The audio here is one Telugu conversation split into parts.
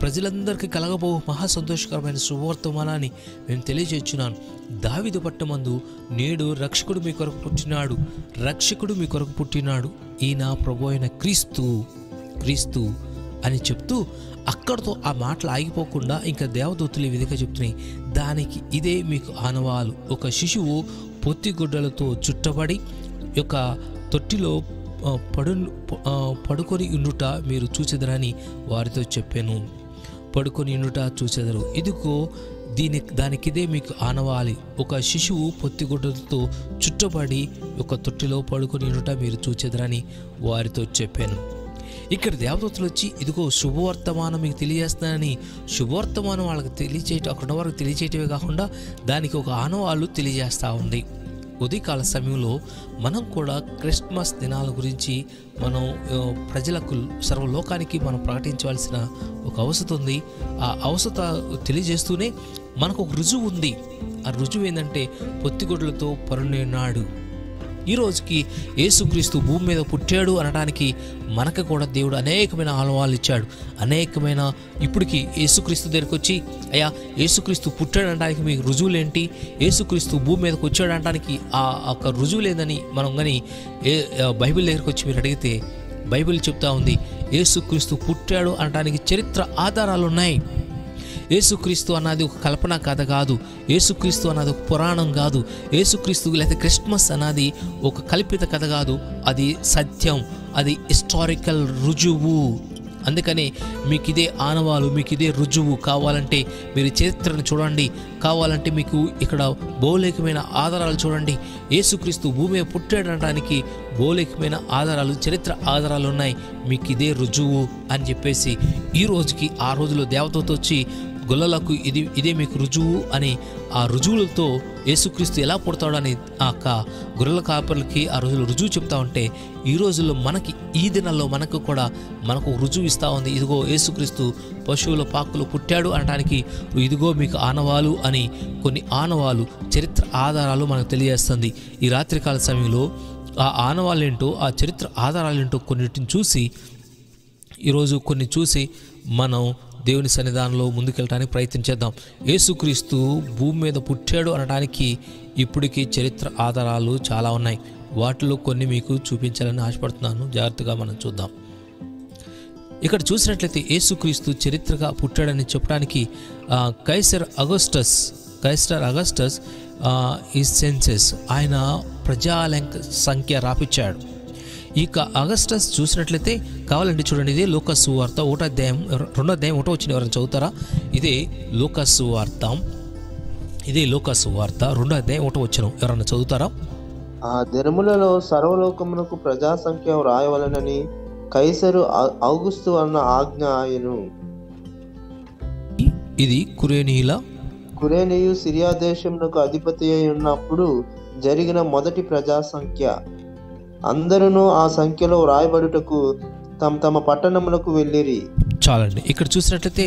ప్రజలందరికీ కలగబో మహా సంతోషకరమైన శుభవర్తమానాన్ని మేము తెలియజేస్తున్నాను. దావీదు పట్టణమందు నేడు రక్షకుడు మీ కొరకు పుట్టినాడు, ఈయన ప్రభు అయిన క్రీస్తు అని చెప్తూ అక్కడితో ఆ మాటలు ఆగిపోకుండా ఇంకా దేవదూతలు ఈ విధంగా చెప్తున్నాయి. దానికి ఇదే మీకు ఆనవాలు, ఒక శిశువు పొత్తిగుడ్డలతో చుట్టబడి యొక్క తొట్టిలో పడుకొని ఉండుట మీరు చూచెదరని వారితో చెప్పాను. పడుకొని ఉండుట చూచెదరు, ఇదిగో దానికిదే మీకు ఆనవాలి, ఒక శిశువు పొత్తిగుడ్డలతో చుట్టబడి ఒక తొట్టిలో పడుకొని ఉండుట మీరు చూచెదరని వారితో చెప్పాను. ఇక్కడ దేవదూతలు వచ్చి ఇదిగో శుభవర్తమానం మీకు తెలియజేస్తానని శుభవర్తమానం వాళ్ళకి తెలియచేయటం, అక్కడ వారికి తెలియచేయటమే కాకుండా దానికి ఒక ఆనవాళ్ళు తెలియజేస్తూ ఉంది. ఉదయకాల సమయంలో మనం కూడా క్రిస్మస్ దినాల గురించి మనం ప్రజలకు సర్వలోకానికి మనం ప్రకటించవలసిన ఒక అవసరం ఉంది. ఆ అవసరం తెలియజేస్తూనే మనకు ఒక రుజువు ఉంది. ఆ రుజువు ఏంటంటే పొత్తిగుడ్డలతో పరున్నాడు. ఈ రోజుకి యేసుక్రీస్తు భూమి మీద పుట్టాడు అనడానికి మనకు కూడా దేవుడు అనేకమైన ఆనవాళ్ళు ఇచ్చాడు. అనేకమైన ఇప్పటికి యేసుక్రీస్తు దగ్గరికి వచ్చి అయ్యా యేసుక్రీస్తు పుట్టాడు అనడానికి మీకు రుజువులేంటి, యేసుక్రీస్తు భూమి మీదకి వచ్చాడు అనడానికి ఆ ఒక రుజువు లేదని మనం కానీ బైబిల్ దగ్గరికి వచ్చి మీరు అడిగితే బైబిల్ చెప్తా ఉంది యేసుక్రీస్తు పుట్టాడు అనడానికి చరిత్ర ఆధారాలు ఉన్నాయి. యేసుక్రీస్తు అన్నది ఒక కల్పన కథ కాదు, యేసుక్రీస్తు అన్నది ఒక పురాణం కాదు, యేసుక్రీస్తు లేదా క్రిస్మస్ అన్నది ఒక కల్పిత కథ కాదు, అది సత్యం, అది హిస్టారికల్ రుజువు. అందుకనే మీకు ఇదే ఆనవాలు, మీకు ఇదే రుజువు. కావాలంటే మీరు చరిత్రను చూడండి, కావాలంటే మీకు ఇక్కడ భౌలికమైన ఆధారాలు చూడండి. యేసుక్రీస్తు భూమి పుట్టాడనడానికి భౌలికమైన ఆధారాలు, చరిత్ర ఆధారాలు ఉన్నాయి. మీకు ఇదే రుజువు అని చెప్పేసి ఈ రోజుకి ఆ రోజులో దేవతతో వచ్చి గొల్లలకు ఇదే మీకు రుజువు అని ఆ రుజువులతో యేసుక్రీస్తు ఎలా పుడతాడు అని ఆ గొర్రెల కాపర్లకి ఆ రోజుల్లో రుజువు చెప్తా ఉంటే ఈ రోజుల్లో మనకి ఈ దినాల్లో మనకు రుజువు ఇస్తూ ఉంది. ఇదిగో యేసుక్రీస్తు పశువుల పాకులు పుట్టాడు అనడానికి ఇదిగో మీకు ఆనవాలు అని కొన్ని ఆనవాలు, చరిత్ర ఆధారాలు మనకు తెలియజేస్తుంది. ఈ రాత్రికాల సమయంలో ఆ ఆనవాళ్ళేంటో, ఆ చరిత్ర ఆధారాలేంటో కొన్నిటిని చూసి ఈరోజు కొన్ని చూసి మనం దేవుని సన్నిధానంలో ముందుకెళ్ళడానికి ప్రయత్నించేద్దాం. యేసుక్రీస్తు భూమి మీద పుట్టాడు అనడానికి ఇప్పటికీ చరిత్ర ఆధారాలు చాలా ఉన్నాయి. వాటిలో కొన్ని మీకు చూపించాలని ఆశపడుతున్నాను. జాగ్రత్తగా మనం చూద్దాం. ఇక్కడ చూసినట్లయితే యేసుక్రీస్తు చరిత్రగా పుట్టాడని చెప్పడానికి కైసర్ అగస్టస్ ఈ సెన్సెస్ ఆయన ప్రజాలంక సంఖ్య రాపిచ్చాడు. ఇక అగస్టస్ చూసినట్లయితే కావాలంటే చూడండి, ఇదే లూకాసు సువార్త 1వ అధ్యాయం 2వ అధ్యాయం 1వ వచనం ఎవరైనా చదువుతారా? ఇదే లూకాసు సువార్త 2వ అధ్యాయం 1వ వచనం ఎవరైనా చదువుతారా? ఆ దినములలో సర్వలోకమునకు ప్రజా సంఖ్య రాయవలనని కైసరు ఔగుస్తు అన్న ఆజ్ఞ ఆయను. ఇది కురేనీయు సిరియా దేశమునకు అధిపతి అయి ఉన్నప్పుడు జరిగిన మొదటి ప్రజా సంఖ్య. అందరూ ఆ సంఖ్యలో రాయబడుటకు తమ పట్టణములకు వెళ్ళిరి. చాలండి. ఇక్కడ చూసినట్లయితే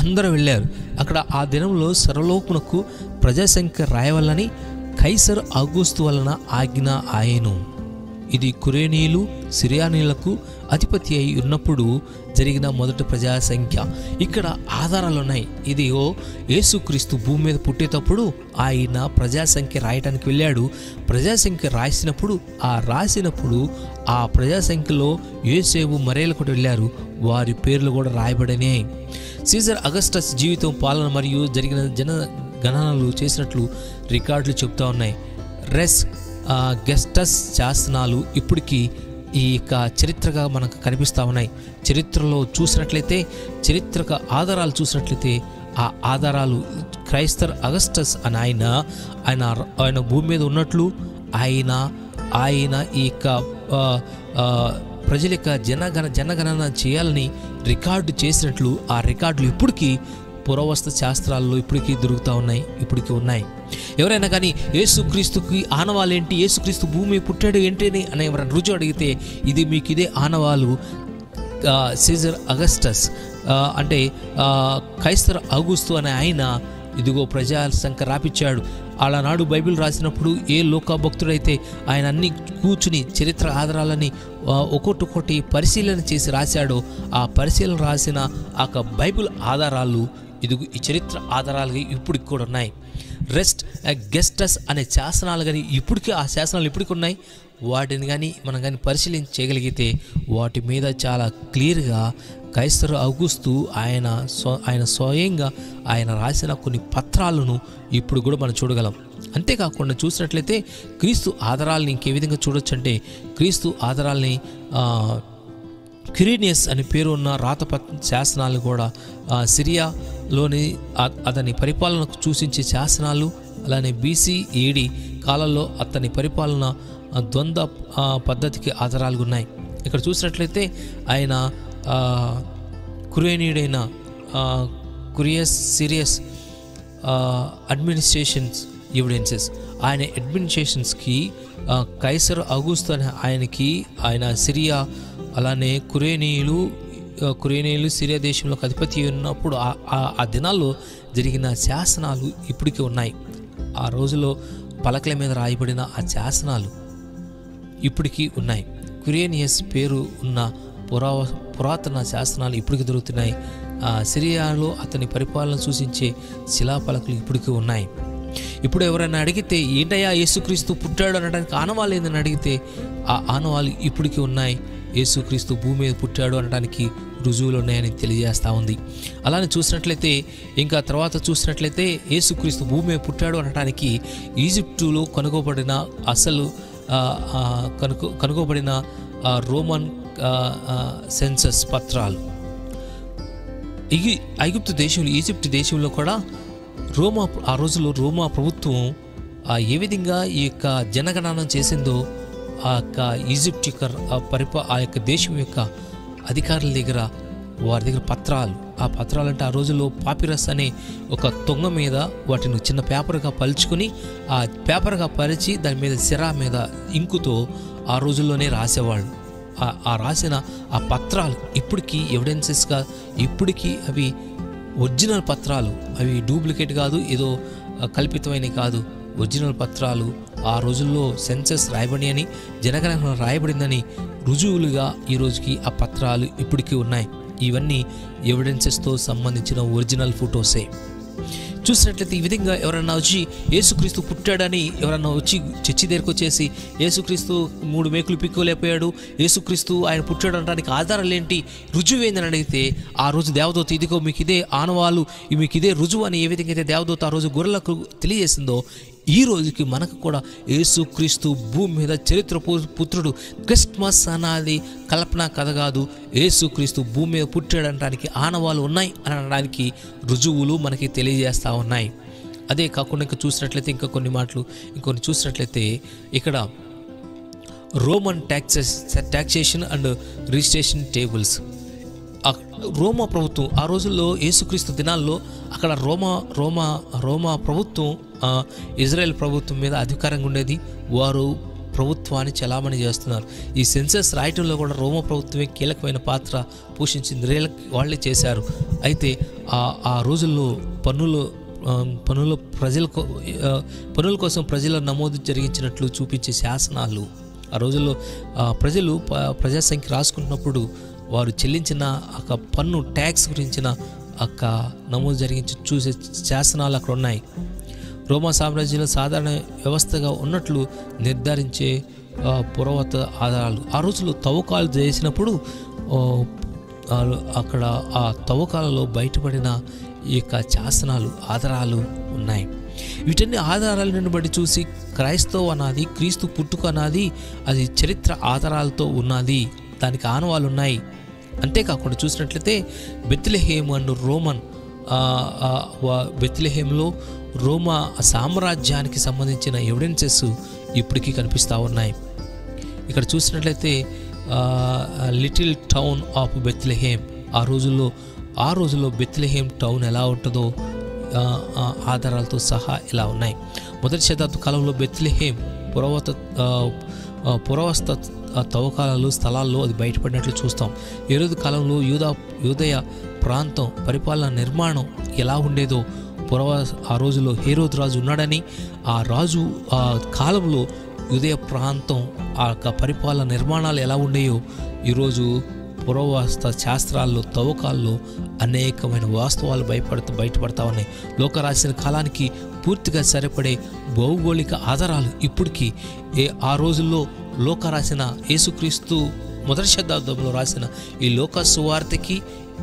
అందరూ వెళ్ళారు. అక్కడ ఆ దినంలో సర్వలోకమునకు ప్రజాసంఖ్య రాయవలని కైసర్ ఔగుస్తు వలన ఆజ్ఞ ఆయను. ఇది కురేనీయులు సిరియానీయులకు అధిపతి అయి ఉన్నప్పుడు జరిగిన మొదటి ప్రజాసంఖ్య. ఇక్కడ ఆధారాలు ఉన్నాయి. ఇది యేసుక్రీస్తు భూమి మీద పుట్టేటప్పుడు ఆయన ప్రజాసంఖ్య రాయటానికి వెళ్ళాడు. ప్రజాసంఖ్య రాసినప్పుడు ఆ ప్రజాసంఖ్యలో యోసేపు మరియలు కూడా వెళ్ళారు. వారి పేర్లు కూడా రాయబడినాయి. సీజర్ అగస్టస్ జీవితం, పాలన మరియు జరిగిన జనగణనలు చేసినట్లు రికార్డులు చెప్తా ఉన్నాయి. రెస్ గెస్టస్ శాసనాలు ఇప్పటికీ ఈ యొక్క చరిత్రగా మనకు కనిపిస్తూ ఉన్నాయి. చరిత్రలో చూసినట్లయితే, చరిత్రక ఆధారాలు చూసినట్లయితే ఆ ఆధారాలు క్రైస్తర్ అగస్టస్ అని ఆయన భూమి మీద ఉన్నట్లు ఆయన ఈ యొక్క ప్రజల యొక్క జనగణన చేయాలని రికార్డు చేసినట్లు ఆ రికార్డులు ఇప్పటికీ పురావస్తు శాస్త్రాల్లో ఇప్పటికీ దొరుకుతూ ఉన్నాయి, ఇప్పటికీ ఉన్నాయి. ఎవరైనా కానీ యేసుక్రీస్తుకి ఆనవాళ్ళు ఏంటి, యేసుక్రీస్తు భూమి పుట్టాడు ఏంటి అని ఎవరైనా రుజువు అడిగితే ఇది మీకు ఇదే ఆనవాలు. సీజర్ అగస్టస్ అంటే కైసర్ ఔగుస్తు అనే ఆయన ఇదిగో ప్రజా సంఖ్య రాపిచ్చాడు. అలానాడు బైబిల్ రాసినప్పుడు ఏ లోక భక్తుడైతే ఆయన అన్ని కూర్చుని చరిత్ర ఆధారాలని ఒక్కొక్కటి పరిశీలన చేసి రాశాడో ఆ పరిశీలన రాసిన ఆ బైబిల్ ఆధారాలు ఈ చరిత్ర ఆధారాలు ఇప్పటికి కూడా ఉన్నాయి. రెస్ట్ గెస్టస్ అనే శాసనాలు కానీ ఆ శాసనాలు ఇప్పటికి ఉన్నాయి. వాటిని కానీ మనం కానీ పరిశీలించగలిగితే వాటి మీద చాలా క్లియర్గా కైసరు ఔగుస్తు ఆయన స్వయంగా ఆయన రాసిన కొన్ని పత్రాలను ఇప్పుడు కూడా మనం చూడగలం. అంతేకాకుండా చూసినట్లయితే క్రీస్తు ఆధారాలని ఇంకే విధంగా చూడొచ్చు అంటే క్రీస్తు ఆధారాలని క్విరీనియస్ అని పేరు ఉన్న శాసనాలు కూడా సిరియాలోని అతని పరిపాలనకు సూచించే శాసనాలు, అలానే BC AD కాలంలో అతని పరిపాలన ద్వంద్వ పద్ధతికి ఆధారాలు ఉన్నాయి. ఇక్కడ చూసినట్లయితే ఆయన కురేనీయుడైన సిరియస్ అడ్మినిస్ట్రేషన్స్ ఎవిడెన్సెస్, ఆయన అడ్మినిస్ట్రేషన్స్కి కైసర్ ఔగుస్తు అనే ఆయన సిరియా అలానే కురేనీయులు సిరియా దేశంలోకి అధిపతి ఉన్నప్పుడు ఆ దినాల్లో జరిగిన శాసనాలు ఇప్పటికీ ఉన్నాయి. ఆ రోజులో పలకల మీద రాయబడిన ఆ శాసనాలు ఇప్పటికీ ఉన్నాయి. క్విరీనియస్ పేరు ఉన్న పురాతన శాసనాలు ఇప్పటికీ దొరుకుతున్నాయి. సిరియాలో అతని పరిపాలన సూచించే శిలాపలకలు ఇప్పటికీ ఉన్నాయి. ఇప్పుడు ఎవరైనా అడిగితే ఏంటయ్యా యేసుక్రీస్తు పుట్టాడు అనడానికి ఆనవాళ్ళు ఏందని అడిగితే ఆ ఆనవాళ్ళు ఇప్పటికీ ఉన్నాయి. యేసుక్రీస్తు భూమి మీద పుట్టాడు అనడానికి రుజువులు ఉన్నాయని తెలియజేస్తూ ఉంది. అలానే చూసినట్లయితే ఇంకా తర్వాత చూసినట్లయితే యేసుక్రీస్తు భూమి మీద పుట్టాడు అనడానికి ఈజిప్టులో కనుగొబడిన రోమన్ సెన్సస్ పత్రాలు, ఈజిప్ట్ దేశంలో కూడా ఆ రోజుల్లో రోమా ప్రభుత్వం ఏ విధంగా ఈ యొక్క జనగణనం చేసిందో ఆ యొక్క ఈజిప్ట్ యొక్క ఆ యొక్క దేశం యొక్క అధికారుల దగ్గర వారి దగ్గర ఆ పత్రాలు అంటే ఆ రోజుల్లో పాపిరస్ అనే ఒక తొంగ మీద వాటిని చిన్న పేపర్గా పలుచుకొని ఆ పేపర్గా పరిచి దాని మీద సిరా మీద ఇంకుతో ఆ రోజుల్లోనే రాసేవాళ్ళు. ఆ రాసిన ఆ పత్రాలు ఇప్పటికీ ఎవిడెన్సెస్గా ఇప్పటికీ అవి ఒరిజినల్ పత్రాలు, అవి డూప్లికేట్ కాదు, ఏదో కల్పితమైనవి కాదు, ఒరిజినల్ పత్రాలు. ఆ రోజుల్లో సెన్సస్ రాయబడి అని జనగణన రాయబడిందని రుజువులుగా ఈ రోజుకి ఆ పత్రాలు ఇప్పటికీ ఉన్నాయి. ఇవన్నీ ఎవిడెన్సెస్తో సంబంధించిన ఒరిజినల్ ఫొటోసే. చూసినట్లయితే ఈ విధంగా ఎవరన్నా వచ్చి యేసుక్రీస్తు పుట్టాడని ఎవరన్నా వచ్చి చర్చి దగ్గరకు వచ్చేసి యేసుక్రీస్తు 3 మేకులు పిక్కోలేకపోయాడు, యేసుక్రీస్తు ఆయన పుట్టాడు అనడానికి ఆధారాలు ఏంటి, రుజువు ఏందని అడిగితే ఆ రోజు దేవదూత ఇదిగో మీకు ఇదే ఆనవాళ్ళు, మీకు ఇదే రుజువు అని ఏ విధంగా అయితే దేవదూత ఆ రోజు గొర్రెలకు తెలియజేసిందో ఈ రోజుకి మనకు కూడా యేసుక్రీస్తు భూమి మీద చరిత్ర పుత్రుడు. క్రిస్మస్ అన్నది కల్పన కథ కాదు, యేసుక్రీస్తు భూమి మీద పుట్టాడనడానికి ఆనవాళ్ళు ఉన్నాయి అనడానికి రుజువులు మనకి తెలియజేస్తూ ఉన్నాయి. అదే కాకుండా ఇంకా చూసినట్లయితే ఇంకొన్ని చూసినట్లయితే ఇక్కడ Roman taxation and registration tables. రోమా ప్రభుత్వం ఆ రోజుల్లో యేసుక్రీస్తు దినాల్లో అక్కడ రోమా ప్రభుత్వం ఇజ్రాయెల్ ప్రభుత్వం మీద అధికారంగా ఉండేది. వారు ప్రభుత్వాన్ని చలామణి చేస్తున్నారు. ఈ సెన్సస్ రాయటంలో కూడా రోమా ప్రభుత్వమే కీలకమైన పాత్ర పోషించింది, వాళ్ళే చేశారు. అయితే ఆ రోజుల్లో పన్నుల కోసం ప్రజల నమోదు జరిగించినట్లు చూపించే శాసనాలు, ఆ రోజుల్లో ప్రజలు ప్రజాసంఖ్య రాసుకుంటున్నప్పుడు వారు చెల్లించిన ఒక పన్ను ట్యాక్స్ గురించిన ఒక నమోదు జరిగించి చూసే శాసనాలు అక్కడ ఉన్నాయి. రోమా సామ్రాజ్యంలో సాధారణ వ్యవస్థగా ఉన్నట్లు నిర్ధారించే పురావస్తు ఆధారాలు. ఆ రోజుల్లో తవ్వకాలు చేసినప్పుడు అక్కడ ఆ తవ్వకాలలో బయటపడిన ఈ యొక్క శాసనాలు ఆధారాలు ఉన్నాయి. వీటన్ని ఆధారాలను బట్టి చూసి క్రైస్తవ అన్నది, క్రీస్తు పుట్టుక అన్నది అది చరిత్ర ఆధారాలతో ఉన్నది, దానికి ఆనవాళ్ళు ఉన్నాయి. అంతేకాకుండా చూసినట్లయితే బెత్లెహేమ్ అండ్ బెత్లెహేమ్లో రోమా సామ్రాజ్యానికి సంబంధించిన ఎవిడెన్సెస్ ఇప్పటికీ కనిపిస్తూ ఉన్నాయి. ఇక్కడ చూసినట్లయితే లిటిల్ టౌన్ ఆఫ్ బెత్లెహేమ్, ఆ రోజుల్లో బెత్లెహేమ్ టౌన్ ఎలా ఉంటుందో ఆధారాలతో సహా ఇలా ఉన్నాయి. మొదటి శతాబ్ద కాలంలో బెత్లెహేమ్ పురావస్తు తవ్వకాలలో స్థలాల్లో అది బయటపడినట్లు చూస్తాం. హేరోదు కాలంలో యూదయ ప్రాంతం పరిపాలన నిర్మాణం ఎలా ఉండేదో ఆ రోజులో హేరోదు రాజు ఉన్నాడని, ఆ రాజు ఆ కాలంలో యుదయ ప్రాంతం ఆ యొక్క పరిపాలన నిర్మాణాలు ఎలా ఉండేయో ఈరోజు పురావస్తు శాస్త్రాల్లో తవ్వకాల్లో అనేకమైన వాస్తవాలు బయటపడతా ఉన్నాయి. లోక రాసిన కాలానికి పూర్తిగా సరిపడే భౌగోళిక ఆధారాలు ఇప్పటికీ ఆ రోజుల్లో లోక రాసిన యేసుక్రీస్తు మొదటి శతాబ్దంలో రాసిన ఈ లోక సువార్తకి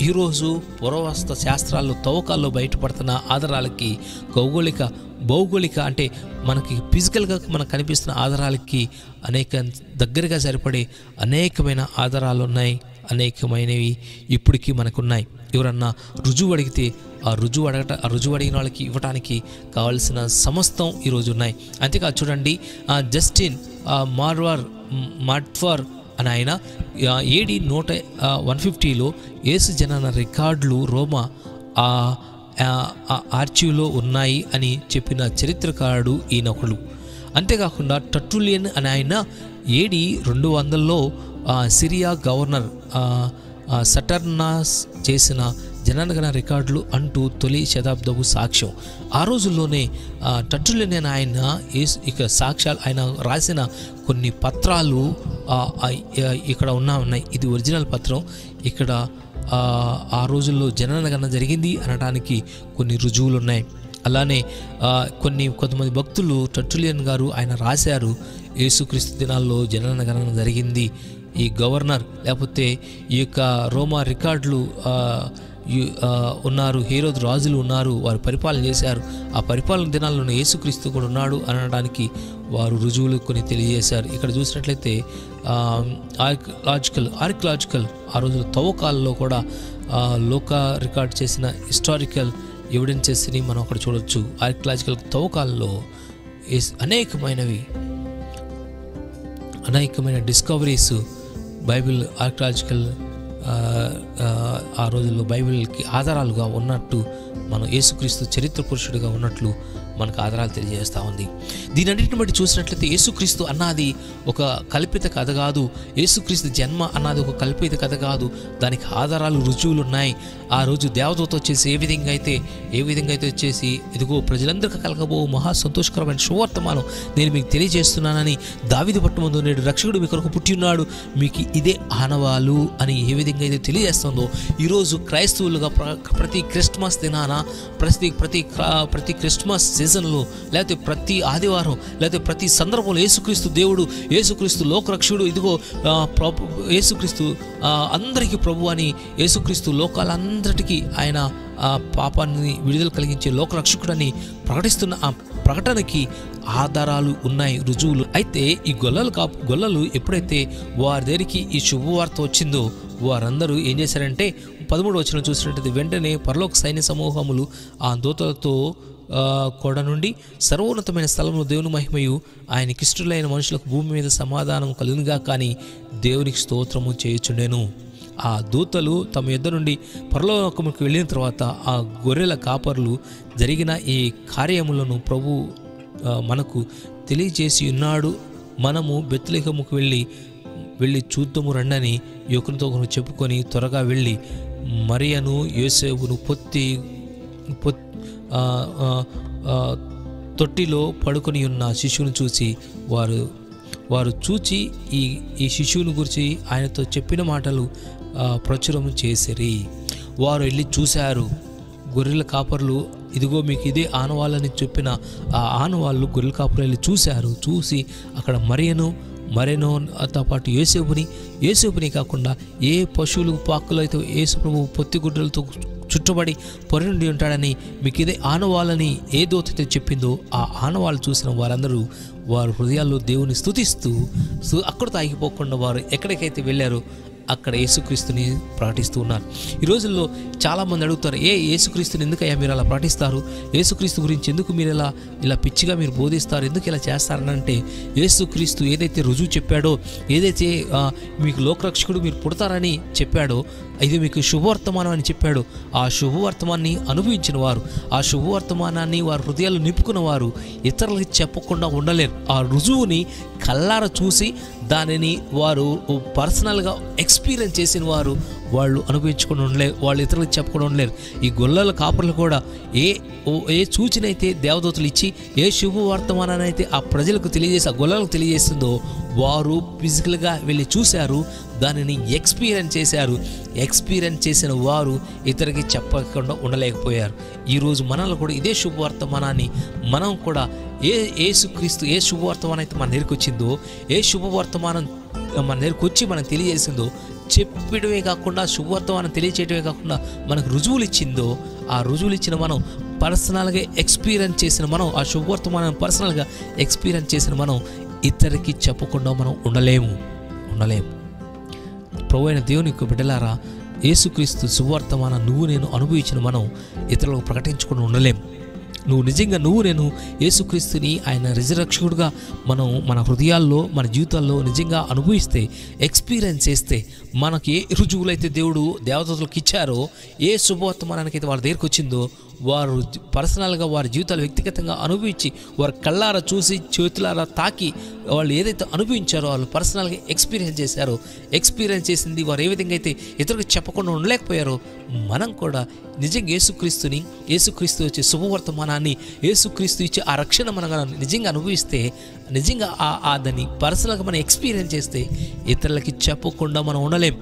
ఈరోజు పురావస్తు శాస్త్రాల్లో తవ్వకాల్లో బయటపడుతున్న ఆధారాలకి భౌగోళిక అంటే మనకి ఫిజికల్గా మనకు కనిపిస్తున్న ఆధారాలకి దగ్గరగా సరిపడే అనేకమైన ఆధారాలు ఉన్నాయి. అనేకమైనవి ఇప్పటికీ మనకున్నాయి. ఎవరన్నా రుజువు అడిగితే ఆ రుజువు అడిగిన వాళ్ళకి ఇవ్వడానికి కావాల్సిన సమస్తం ఈరోజు ఉన్నాయి. అంతేకాదు చూడండి, జస్టిన్ మాట్ఫర్ అని ఆయన AD 150లో యేసు జనన రికార్డులు రోమా ఆర్చివ్లో ఉన్నాయి అని చెప్పిన చరిత్రకారుడు ఈయనొకడు. అంతేకాకుండా టర్టులియన్ అని ఆయన AD 200లో సిరియా గవర్నర్ సటర్నాస్ చేసిన జనగణన రికార్డులు అంటూ తొలి శతాబ్దపు సాక్ష్యం. ఆ రోజుల్లోనే టర్టులియన్ ఆయన ఇక సాక్ష్యాలు ఆయన రాసిన కొన్ని పత్రాలు ఇక్కడ ఉన్నాయి. ఇది ఒరిజినల్ పత్రం. ఇక్కడ ఆ రోజుల్లో జనగణన జరిగింది అనడానికి కొన్ని రుజువులు ఉన్నాయి. అలానే కొంతమంది భక్తులు టర్టులియన్ గారు ఆయన రాశారు, యేసుక్రీస్తు దినాల్లో జనగణన జరిగింది. ఈ గవర్నర్ లేకపోతే ఈ యొక్క రోమా రికార్డులు ఉన్నారు, హేరోదు రాజులు ఉన్నారు, వారు పరిపాలన చేశారు, ఆ పరిపాలన దినాల్లోనే యేసుక్రీస్తు కూడా ఉన్నాడు అనడానికి వారు రుజువులు కొన్ని తెలియజేశారు. ఇక్కడ చూసినట్లయితే ఆర్కియలాజికల్ ఆ రోజుల తవ్వకాలలో కూడా లోక రికార్డ్ చేసిన హిస్టారికల్ ఎవిడెన్సెస్ని మనం అక్కడ చూడవచ్చు. ఆర్కియలాజికల్ తవ్వకాలలో అనేకమైన డిస్కవరీస్ బైబిల్ ఆర్కియలాజికల్ ఆ రోజుల్లో బైబిల్కి ఆధారాలుగా ఉన్నట్టు, మనం యేసుక్రీస్తు చరిత్ర పురుషుడిగా ఉన్నట్లు మనకు ఆధారాలు తెలియజేస్తూ ఉంది. దీనన్నిటిని బట్టి చూసినట్లయితే యేసుక్రీస్తు అన్నది ఒక కల్పిత కథ కాదు, యేసుక్రీస్తు జన్మ అన్నది ఒక కల్పిత కథ కాదు, దానికి ఆధారాలు రుజువులు ఉన్నాయి. ఆ రోజు దేవదూత వచ్చేసి ఏ విధంగా అయితే వచ్చేసి ఇదిగో ప్రజలందరికీ కలగబో మహా సంతోషకరమైన సువార్తమానం నేను మీకు తెలియజేస్తున్నానని, దావీదు పట్టణమందు నేడు రక్షకుడు మీ కొరకు పుట్టి ఉన్నాడు, మీకు ఇదే ఆనవాలు అని ఏ విధంగా అయితే తెలియజేస్తుందో, ఈరోజు క్రైస్తవులుగా ప్రతి క్రిస్మస్ దినాన ప్రతి క్రిస్మస్ సీజన్లో లేకపోతే ప్రతి ఆదివారం లేకపోతే ప్రతి సందర్భంలో యేసుక్రీస్తు లోకరక్షకుడు, ఇదిగో యేసుక్రీస్తు అందరికీ ప్రభు అని, యేసుక్రీస్తు లోకాలందరికీ ఆయన పాపాన్ని విడుదల కలిగించే లోకరక్షకుడని ప్రకటిస్తున్న ఆ ప్రకటనకి ఆధారాలు ఉన్నాయి, రుజువులు. అయితే ఈ గొల్లలు ఎప్పుడైతే వారి దగ్గరికి ఈ శుభవార్త వచ్చిందో వారందరూ ఏం చేశారంటే 13వ వచనం చూసినట్టయితే, వెంటనే పరలోక సైన్య సమూహములు ఆ దూతలతో కొడ నుండి సర్వోన్నతమైన స్థలంలో దేవుని మహిమయు ఆయనకి ఇష్టలైన మనుషులకు భూమి మీద సమాధానం కలుగునుగా కానీ దేవునికి స్తోత్రము చేయుచుండెను. ఆ దూతలు తమ యుద్ధ నుండి పరలోకముకు వెళ్ళిన తర్వాత ఆ గొర్రెల కాపర్లు జరిగిన ఈ కార్యములను ప్రభు మనకు తెలియజేసి ఉన్నాడు. మనము బెత్లెహేముకు వెళ్ళి చూద్దాము రండని ఒకరితో ఒకరు చెప్పుకొని త్వరగా వెళ్ళి మరియను యోసేపును తొట్టిలో పడుకొని ఉన్న శిశువును చూసి వారు చూచి ఈ శిశువుని గురించి ఆయనతో చెప్పిన మాటలు ప్రచురం చేసిరి. వారు వెళ్ళి చూశారు. గొర్రెల కాపర్లు ఇదిగో మీకు ఇదే ఆనవాళ్ళని చెప్పిన ఆ ఆనవాళ్ళు గొర్రెల కాపర్లు వెళ్ళి చూశారు. చూసి అక్కడ మరియనోతో పాటు యేసేపుని కాకుండా ఏ పశువులు పాకులు అయితే యేసు ప్రభు పొత్తిగుడ్డలతో చుట్టుబడి పొరి నుండి ఉంటాడని మీకు ఇదే ఆనవాళ్ళని ఏ దూత చెప్పిందో ఆ ఆనవాళ్ళు చూసిన వారందరూ వారి హృదయాల్లో దేవుని స్తుతిస్తూ అక్కడితో ఆగిపోకుండా వారు ఎక్కడికైతే వెళ్ళారో అక్కడ యేసుక్రీస్తుని ప్రకటిస్తూ ఉన్నారు. ఈ రోజుల్లో చాలామంది అడుగుతారు, యేసుక్రీస్తుని ఎందుకయ్యా మీరు అలా ప్రకటిస్తారు, యేసుక్రీస్తు గురించి ఎందుకు మీరు ఇలా పిచ్చిగా మీరు బోధిస్తారు, ఎందుకు ఇలా చేస్తారని అంటే, యేసుక్రీస్తు ఏదైతే రుజువు చెప్పాడో, ఏదైతే మీకు లోకరక్షకుడు మీరు పుడతారని చెప్పాడో, ఇది మీకు శుభవర్తమానం అని చెప్పాడు, ఆ శుభవర్తమానాన్ని అనుభవించిన వారు, ఆ శుభవర్తమానాన్ని వారి హృదయాలు నింపుకున్న వారు ఇతరులకి చెప్పకుండా ఉండలేరు. ఆ రుజువుని కళ్ళారా చూసి దానిని వారు పర్సనల్గా ఎక్స్పీరియన్స్ చేసిన వారు వాళ్ళు అనుభవించుకొని ఉండలేరు, వాళ్ళు ఇతరులకు చెప్పకుండా ఉండలేరు. ఈ గొల్లల కాపుర్లు కూడా ఏ సూచన అయితే దేవదూతలు ఇచ్చి ఏ శుభవర్తమానాన్ని అయితే ఆ ప్రజలకు తెలియజేసి ఆ గొల్లలకు తెలియజేస్తుందో వారు ఫిజికల్గా వెళ్ళి చూశారు, దానిని ఎక్స్పీరియన్స్ చేశారు. ఎక్స్పీరియన్స్ చేసిన వారు ఇతరులకి చెప్పకుండా ఉండలేకపోయారు. ఈరోజు మనల్ని కూడా ఇదే శుభవర్తమానాన్ని మనం కూడా యేసుక్రీస్తు ఏ శుభవర్తమానం అయితే మన దగ్గరికి వచ్చిందో, ఏ శుభవర్తమానం మన దగ్గరికి వచ్చి మనం తెలియజేసిందో, చెప్పడమే కాకుండా శుభవర్తమానం తెలియచేయడమే కాకుండా మనకు రుజువులు ఇచ్చిందో, ఆ రుజువులు ఇచ్చిన మనం పర్సనల్గా ఎక్స్పీరియన్స్ చేసిన మనం, ఆ శుభవర్తమానం పర్సనల్గా ఎక్స్పీరియన్స్ చేసిన మనం ఇతరికి చెప్పకుండా మనం ఉండలేము. ప్రభు అయిన దేవుని యొక్క బిడ్డలారా, యేసుక్రీస్తు శుభవర్తమానం నువ్వు నేను అనుభవించిన మనం ఇతరులకు ప్రకటించుకొని ఉండలేము. నువ్వు నేను యేసుక్రీస్తుని ఆయన రిజరక్షకుడుగా మనం మన హృదయాల్లో మన జీవితాల్లో నిజంగా అనుభవిస్తే, ఎక్స్పీరియన్స్ చేస్తే, మనకి ఏ రుజువులైతే దేవుడు దేవదూతలకు ఇచ్చారో, ఏ శుభవర్తమానానికి అయితే వాళ్ళ దగ్గరికి వచ్చిందో వారు పర్సనల్గా వారి జీవితాలు వ్యక్తిగతంగా అనుభవించి వారు కళ్ళారా చూసి చేతులారా తాకి వాళ్ళు ఏదైతే అనుభవించారో వాళ్ళు పర్సనల్గా ఎక్స్పీరియన్స్ చేశారో, ఎక్స్పీరియన్స్ చేసింది వారు ఏ విధంగా అయితే ఇతరులకు చెప్పకుండా ఉండలేకపోయారో మనం కూడా నిజంగా యేసుక్రీస్తు వచ్చే శుభవర్తమానాన్ని, యేసుక్రీస్తు ఇచ్చే ఆ రక్షణ మనం నిజంగా అనుభవిస్తే, నిజంగా దాన్ని పర్సనల్గా మనం ఎక్స్పీరియన్స్ చేస్తే ఇతరులకి చెప్పకుండా మనం ఉండలేం.